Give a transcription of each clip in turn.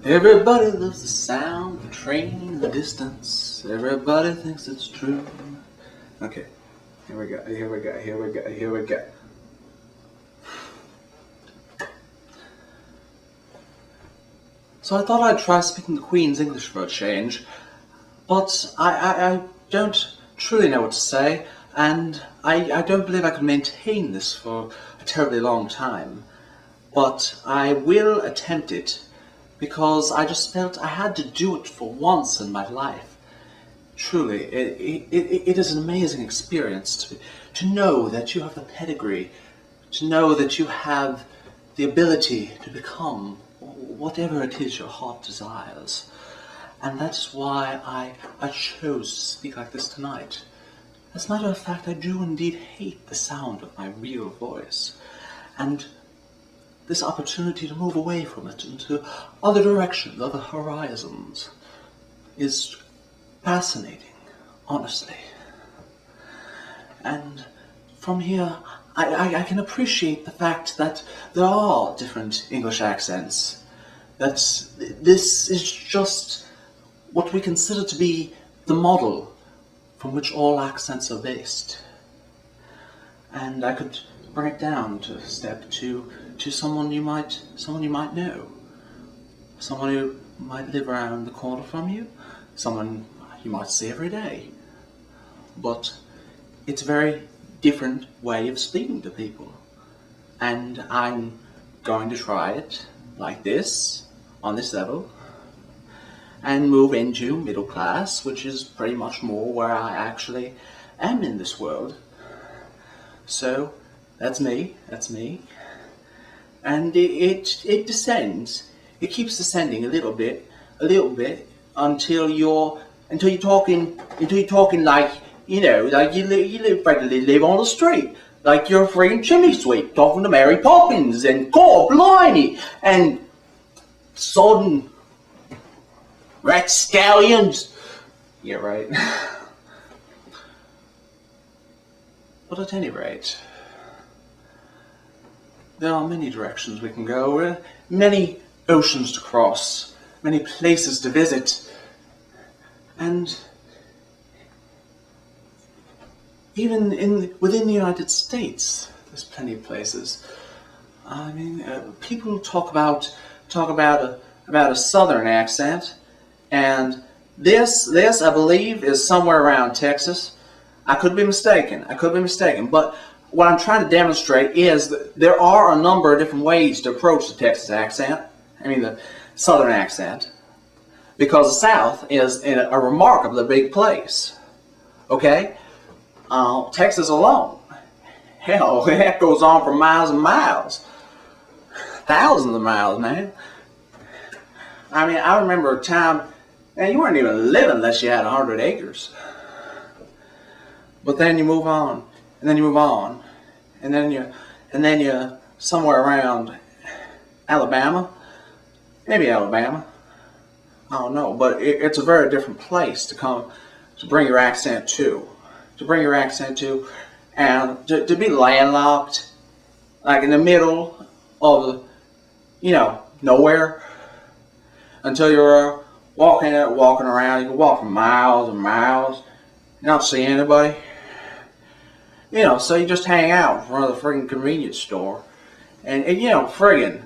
Everybody loves the sound of a train in the distance. Everybody thinks it's true. Okay, here we go. So I thought I'd try speaking the Queen's English for a change, but I don't truly know what to say, and I don't believe I can maintain this for a terribly long time. But I will attempt it, because I just felt I had to do it for once in my life. Truly, it is an amazing experience to know that you have the pedigree, to know that you have the ability to become whatever it is your heart desires. And that's why I chose to speak like this tonight. As a matter of fact, I do indeed hate the sound of my real voice. And this opportunity to move away from it into other directions, other horizons, is fascinating, honestly. And from here, I can appreciate the fact that there are different English accents, that this is just what we consider to be the model from which all accents are based. And I could bring it down to step to someone you might know, someone who might live around the corner from you, someone you might see every day. But it's a very different way of speaking to people, and I'm going to try it like this, on this level, and move into middle class, which is pretty much more where I actually am in this world. So that's me. And it descends. It keeps descending a little bit, until you're talking like, like you live on the street, like you're a freaking chimney sweep talking to Mary Poppins and God blimey and sodden rapscallions. Yeah, right. But at any rate, there are many directions we can go, many oceans to cross, many places to visit, and even within the United States, there's plenty of places. I mean, people talk about a southern accent, and this I believe is somewhere around Texas. I could be mistaken, but what I'm trying to demonstrate is that there are a number of different ways to approach the Texas accent, the southern accent, because the South is in a remarkably big place, okay? Texas alone, hell, that goes on for miles and miles, thousands of miles, man. I remember a time, man, you weren't even living unless you had 100 acres. But then you move on, and then you move on, and then you're somewhere around Alabama, maybe Alabama, I don't know, but it's a very different place to bring your accent to, and to be landlocked, like in the middle of, nowhere, until you're walking around. You can walk for miles and miles, you don't see anybody. So you just hang out in front of the friggin' convenience store. And friggin',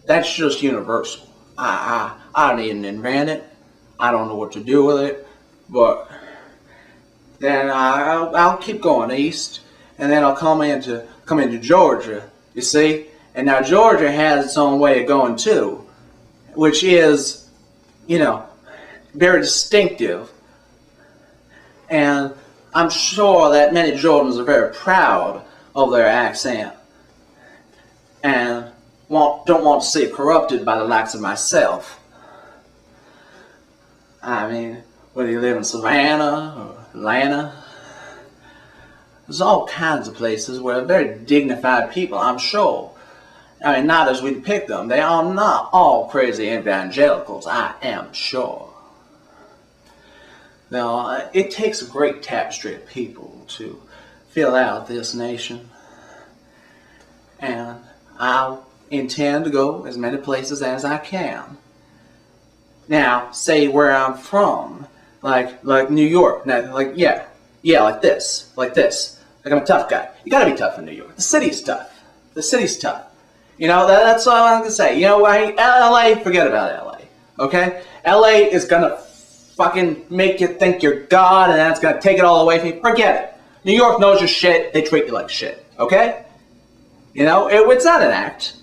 that's just universal. I didn't invent it. I don't know what to do with it. But then I'll keep going east. And then I'll come into Georgia, you see? And now Georgia has its own way of going too, which is, very distinctive. And I'm sure that many Jordans are very proud of their accent and don't want to see it corrupted by the likes of myself. Whether you live in Savannah or Atlanta, there's all kinds of places where very dignified people, I'm sure. Not as we depict them. They are not all crazy evangelicals, I am sure. Now, it takes a great tapestry of people to fill out this nation, and I'll intend to go as many places as I can. Now, say where I'm from, like New York, now, like like this, like I'm a tough guy. You gotta be tough in New York. The city's tough. The city's tough. You know, that's all I'm gonna say. You know, LA, forget about LA. Okay? LA is gonna fucking make you think you're God, and that's gonna take it all away from you. Forget it. New York knows your shit. They treat you like shit. Okay? You know, it's not an act.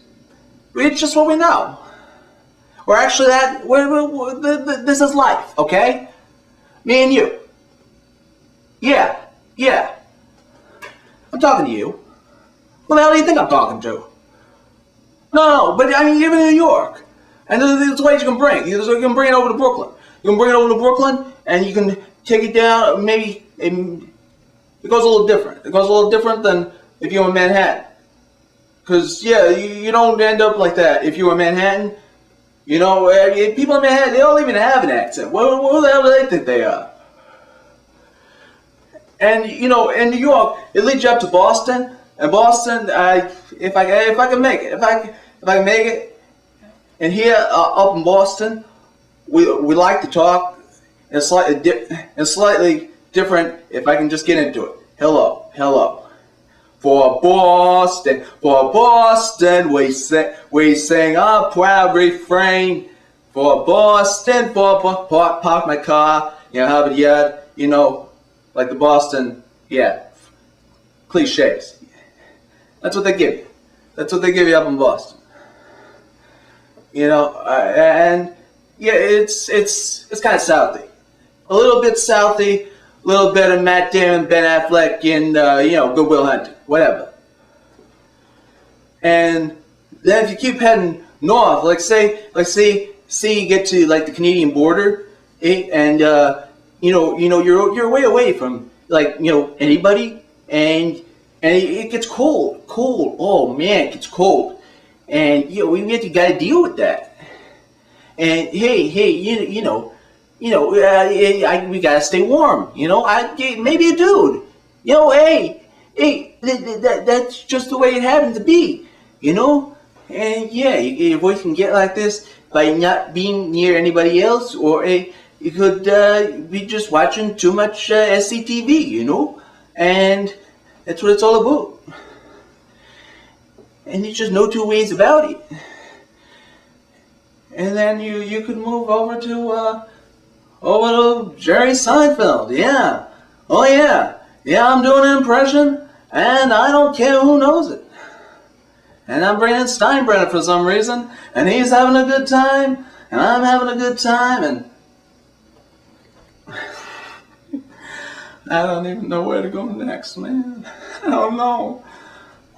It's just what we know. We're actually this is life, okay? Me and you. Yeah. I'm talking to you. What the hell do you think I'm talking to? No, but I mean, even in New York. And there's ways you can bring. You can bring it over to Brooklyn. You can bring it over to Brooklyn, and you can take it down, maybe, it goes a little different. It goes a little different than if you're in Manhattan. Because, yeah, you don't end up like that if you're in Manhattan. You know, people in Manhattan, they don't even have an accent. What the hell do they think they are? And, you know, in New York, it leads you up to Boston. And Boston, if I can make it, if I can make it, and here up in Boston, we like to talk in slightly different. If I can just get into it, hello. For Boston, we sing a proud refrain. For Boston, park my car, you know, have it yet, you know, like the Boston, cliches. That's what they give you. That's what they give you up in Boston. You know, and yeah, it's kind of Southy, a little bit Southy, a little bit of Matt Damon, Ben Affleck, and you know, Good Will Hunting, whatever. And then if you keep heading north, like say you get to like the Canadian border, and you know you're way away from like you know anybody, and it gets cold. Oh man, it gets cold, and you know we got to deal with that. And hey, we gotta stay warm. You know, maybe a dude. You know, hey, that's just the way it happened to be. You know, and yeah, your voice can get like this by not being near anybody else, or you could be just watching too much SCTV. You know, and that's what it's all about. And there's just no two ways about it. And then you could move over to Jerry Seinfeld. Yeah. Oh yeah. Yeah, I'm doing an impression, and I don't care who knows it. And I'm bringing Steinbrenner for some reason, and he's having a good time, and I'm having a good time, and I don't even know where to go next, man. I don't know.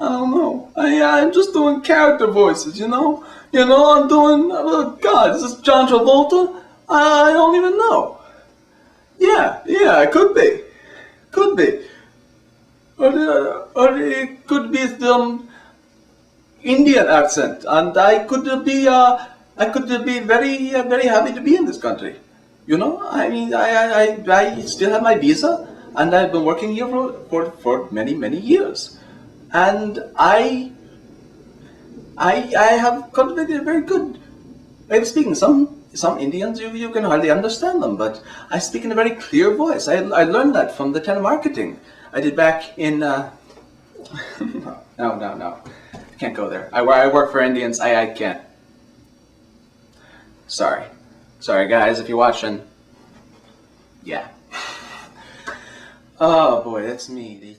I'm just doing character voices, you know? You know, I'm doing, oh God, is this John Travolta? I don't even know. Yeah, it could be. Or it could be some Indian accent, and I could be very, very happy to be in this country. You know, I mean, I still have my visa, and I've been working here for many, many years. And I have cultivated a very good way of speaking. Some Indians, you can hardly understand them, but I speak in a very clear voice. I learned that from the telemarketing I did back in, no. I can't go there. I work for Indians. I can't. Sorry guys, if you're watching. Yeah. Oh boy, that's me.